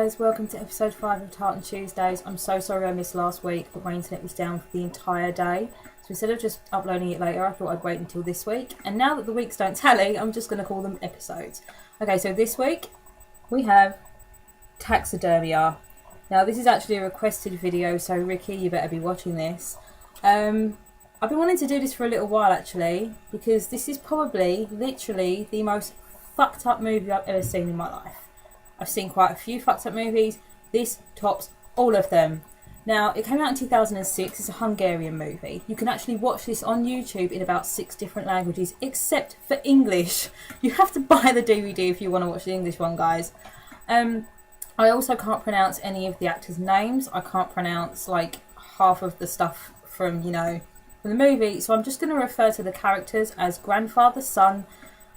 guys, welcome to episode 5 of Tartan Tuesdays. I'm so sorry I missed last week, but my internet was down for the entire day. So instead of just uploading it later, I thought I'd wait until this week. And now that the weeks don't tally, I'm just going to call them episodes. Okay, so this week we have Taxidermia. Now this is actually a requested video, so Ricky, you better be watching this. I've been wanting to do this for a little while actually, because this is probably, literally, the most fucked up movie I've ever seen in my life. I've seen quite a few fucked up movies. This tops all of them. Now, it came out in 2006. It's a Hungarian movie. You can actually watch this on YouTube in about 6 different languages, except for English. You have to buy the DVD if you want to watch the English one, guys. I also can't pronounce any of the actors' names. I can't pronounce, like, half of the stuff from, from the movie. So I'm just going to refer to the characters as grandfather, son,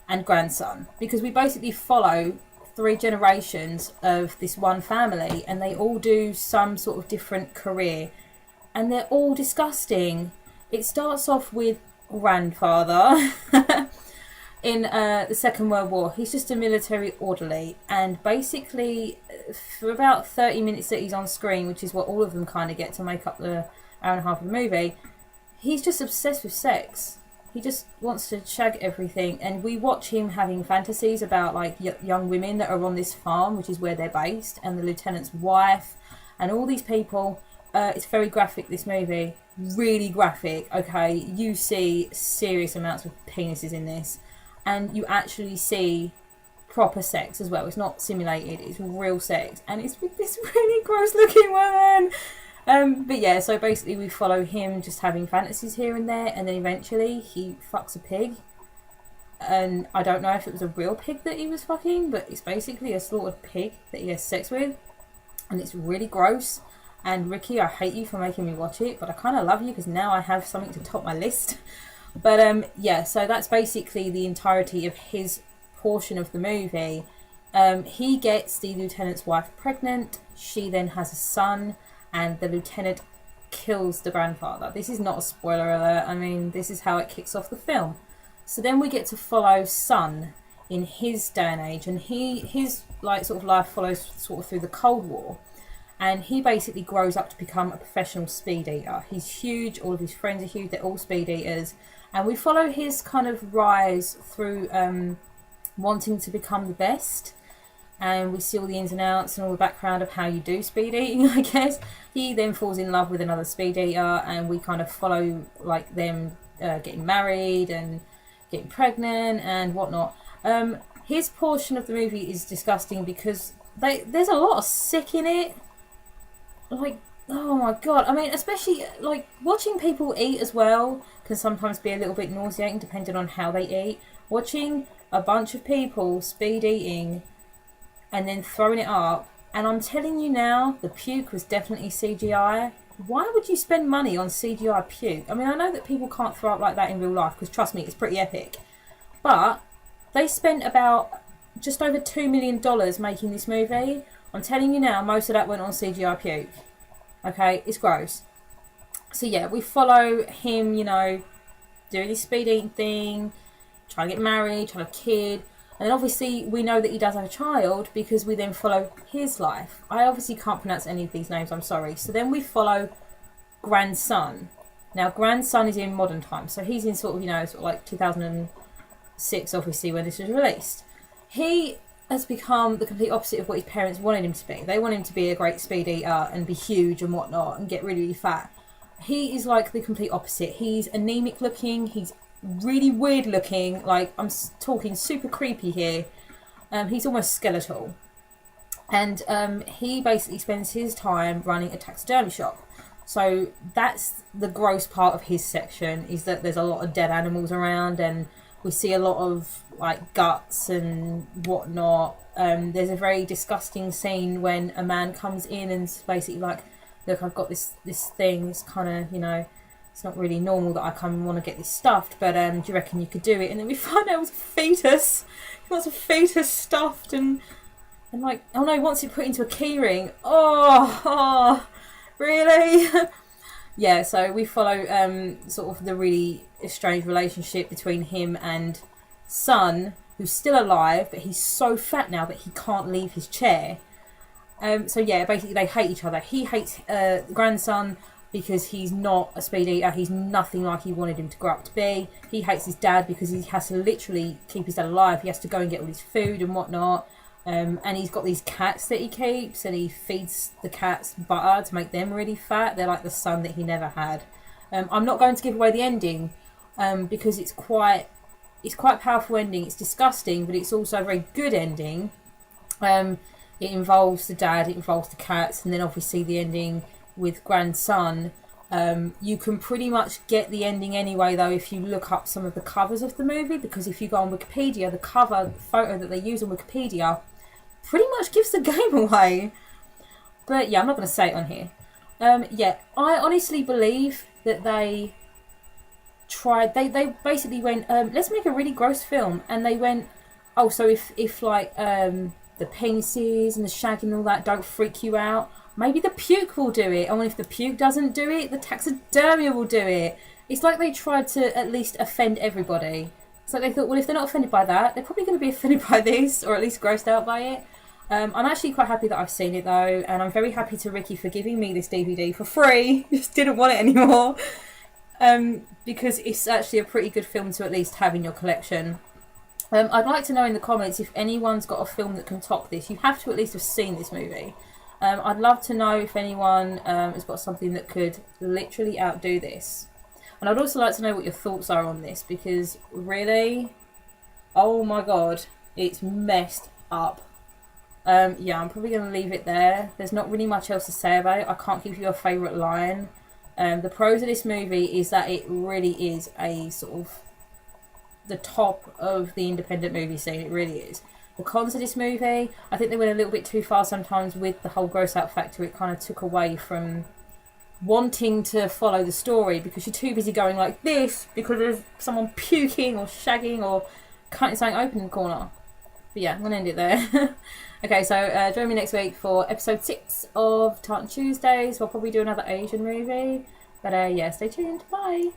and grandson. Because we basically follow 3 generations of this one family, and they all do some sort of different career, and they're all disgusting. It starts off with grandfather in the Second World War. He's just a military orderly, and basically for about 30 minutes that he's on screen, which is what all of them kind of get to make up the hour and a half of the movie, he's just obsessed with sex. He just wants to shag everything, and we watch him having fantasies about like young women that are on this farm, which is where they're based, and the lieutenant's wife, and all these people. It's very graphic, this movie, really graphic. Okay, you see serious amounts of penises in this, and you actually see proper sex as well. It's not simulated; it's real sex, and it's with this really gross-looking woman. But yeah, so basically we follow him just having fantasies here and there, and then eventually he fucks a pig. And I don't know if it was a real pig that he was fucking, but it's basically a slaughtered pig that he has sex with. And it's really gross. And Ricky, I hate you for making me watch it, but I kind of love you because now I have something to top my list. But yeah, so that's basically the entirety of his portion of the movie. He gets the lieutenant's wife pregnant. She then has a son. And the lieutenant kills the grandfather. This is not a spoiler alert. I mean, this is how it kicks off the film. So then we get to follow son in his day and age, and his like sort of life follows sort of through the Cold War, and he basically grows up to become a professional speed eater. He's huge. All of his friends are huge. They're all speed eaters, and we follow his kind of rise through wanting to become the best. And we see all the ins and outs and all the background of how you do speed eating, I guess. He then falls in love with another speed eater, and we kind of follow like them getting married and getting pregnant and whatnot. His portion of the movie is disgusting because there's a lot of sick in it. Like, oh my god. I mean, especially like watching people eat as well can sometimes be a little bit nauseating depending on how they eat. Watching a bunch of people speed eating and then throwing it up, and I'm telling you now, the puke was definitely CGI. Why would you spend money on CGI puke? I mean, I know that people can't throw up like that in real life, because trust me, it's pretty epic. But they spent about just over $2 million making this movie. I'm telling you now, most of that went on CGI puke. Okay, it's gross. So yeah, we follow him, doing his speed eating thing, trying to get married, trying to have a kid. And obviously we know that he does have a child because we then follow his life. I obviously can't pronounce any of these names, I'm sorry. So then we follow grandson. Now grandson is in modern times. So he's in sort of, like 2006 obviously when this was released. He has become the complete opposite of what his parents wanted him to be. They want him to be a great speed eater and be huge and whatnot and get really, really fat. He is like the complete opposite. He's anemic looking, he's really weird looking, like I'm talking super creepy here. He's almost skeletal, and he basically spends his time running a taxidermy shop. So that's the gross part of his section, is that there's a lot of dead animals around, and we see a lot of like guts and whatnot. There's a very disgusting scene when a man comes in and basically like, look, I've got this thing, this kind of, it's not really normal that I come and want to get this stuffed, but do you reckon you could do it? And then we find out it was a fetus. He wants a fetus stuffed, and like, oh no, he wants it put into a keyring. Oh, really? Yeah, so we follow sort of the really estranged relationship between him and son, who's still alive, but he's so fat now that he can't leave his chair. So yeah, basically they hate each other. He hates the grandson because he's not a speed eater. He's nothing like he wanted him to grow up to be. He hates his dad because he has to literally keep his dad alive. He has to go and get all his food and whatnot. And he's got these cats that he keeps, and he feeds the cats butter to make them really fat. They're like the son that he never had. I'm not going to give away the ending because it's quite a powerful ending. It's disgusting, but it's also a very good ending. It involves the dad, it involves the cats, and then obviously the ending with grandson. You can pretty much get the ending anyway, though, if you look up some of the covers of the movie, because if you go on Wikipedia, the cover photo that they use on Wikipedia pretty much gives the game away. But yeah, I'm not going to say it on here. Yeah, I honestly believe that they tried, they basically went, let's make a really gross film, and they went, oh, so if like the penises and the shagging and all that don't freak you out, maybe the puke will do it. And if the puke doesn't do it, the taxidermia will do it. It's like they tried to at least offend everybody. So they thought, well, if they're not offended by that, they're probably going to be offended by this, or at least grossed out by it. I'm actually quite happy that I've seen it, though, and I'm very happy to Ricky for giving me this DVD for free. Just didn't want it anymore. Because it's actually a pretty good film to at least have in your collection. I'd like to know in the comments if anyone's got a film that can top this. You have to at least have seen this movie. I'd love to know if anyone has got something that could literally outdo this. And I'd also like to know what your thoughts are on this, because really, oh my god, it's messed up. Yeah, I'm probably going to leave it there. There's not really much else to say about it. I can't give you a favourite line. The pros of this movie is that it really is a sort of the top of the independent movie scene. It really is. The cons of this movie, I think they went a little bit too far sometimes with the whole gross out factor. It kind of took away from wanting to follow the story, because you're too busy going like this because there's someone puking or shagging or cutting something open in the corner. But yeah, I'm going to end it there. Okay, so join me next week for episode 6 of Tartan Tuesdays. We'll probably do another Asian movie. But yeah, stay tuned. Bye.